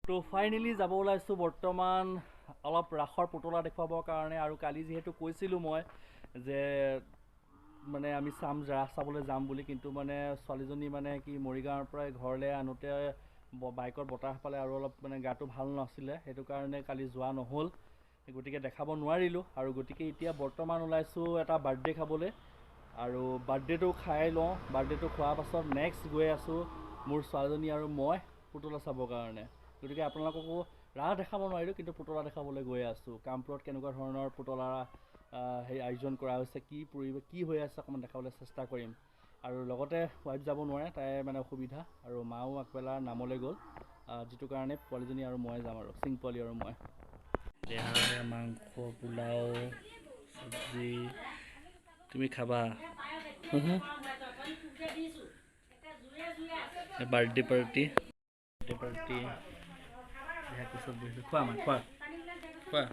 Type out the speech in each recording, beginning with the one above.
তো ফাইনেলি যাব ওলাইছোঁ বৰ্তমান অলপ ৰাসৰ পুতলা দেখুৱাবৰ কাৰণে। আৰু কালি যিহেতু কৈছিলোঁ মই যে মানে আমি ৰাস চাবলৈ যাম বুলি, কিন্তু মানে ছোৱালীজনী মানে কি মৰিগাঁৱৰ পৰাই ঘৰলৈ আনোতে বাইকত বতাহ পালে আৰু অলপ মানে গাটো ভাল নাছিলে, সেইটো কাৰণে কালি যোৱা নহ'ল, গতিকে দেখাব নোৱাৰিলোঁ। আৰু গতিকে এতিয়া বৰ্তমান ওলাইছোঁ এটা বাৰ্থডে খাবলৈ, আৰু বাৰ্থডেটো খাই লওঁ। বাৰ্থডেটো খোৱাৰ পাছত নেক্সট গৈ আছোঁ মোৰ ছোৱালীজনী আৰু মই পুতলা চাবৰ কাৰণে। গতিকে আপোনালোককো ৰাস দেখাব নোৱাৰিলোঁ, কিন্তু পুতলা দেখাবলৈ গৈ আছোঁ। কামপুৰত কেনেকুৱা ধৰণৰ পুতলা আয়োজন কৰা হৈছে, কি পৰিৱেশ কি হৈ আছে অকণমান দেখাবলৈ চেষ্টা কৰিম। আৰু লগতে ৱাইফ যাব নোৱাৰে, তাই মানে অসুবিধা, আৰু মাও আগবেলা নামলৈ গ'ল, যিটো কাৰণে পোৱালীজনী আৰু মই যাম, আৰু চিং পোৱালী আৰু মই। দেহা মাংস পোলাও চব্জি তুমি খাবা? বাৰ্থডে পাৰ্টি খোৱা মা খোৱা খোৱা।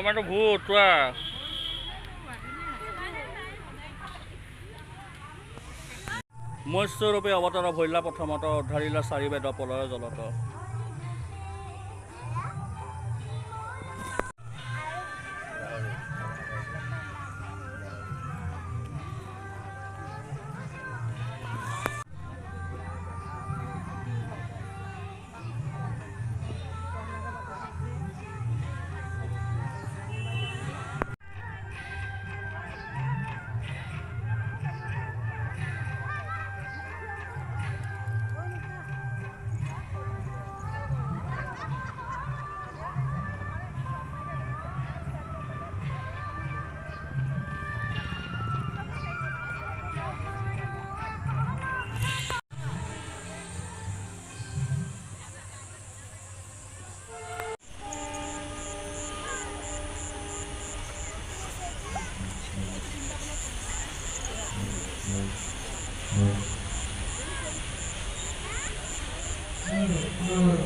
আমাৰতো ভূত তোৱা মৎস্যৰূপে অৱতাৰ ভৈলা প্ৰথমত উদ্ধাৰিলা চাৰি বেদ পলয় জলত। Mm-hmm.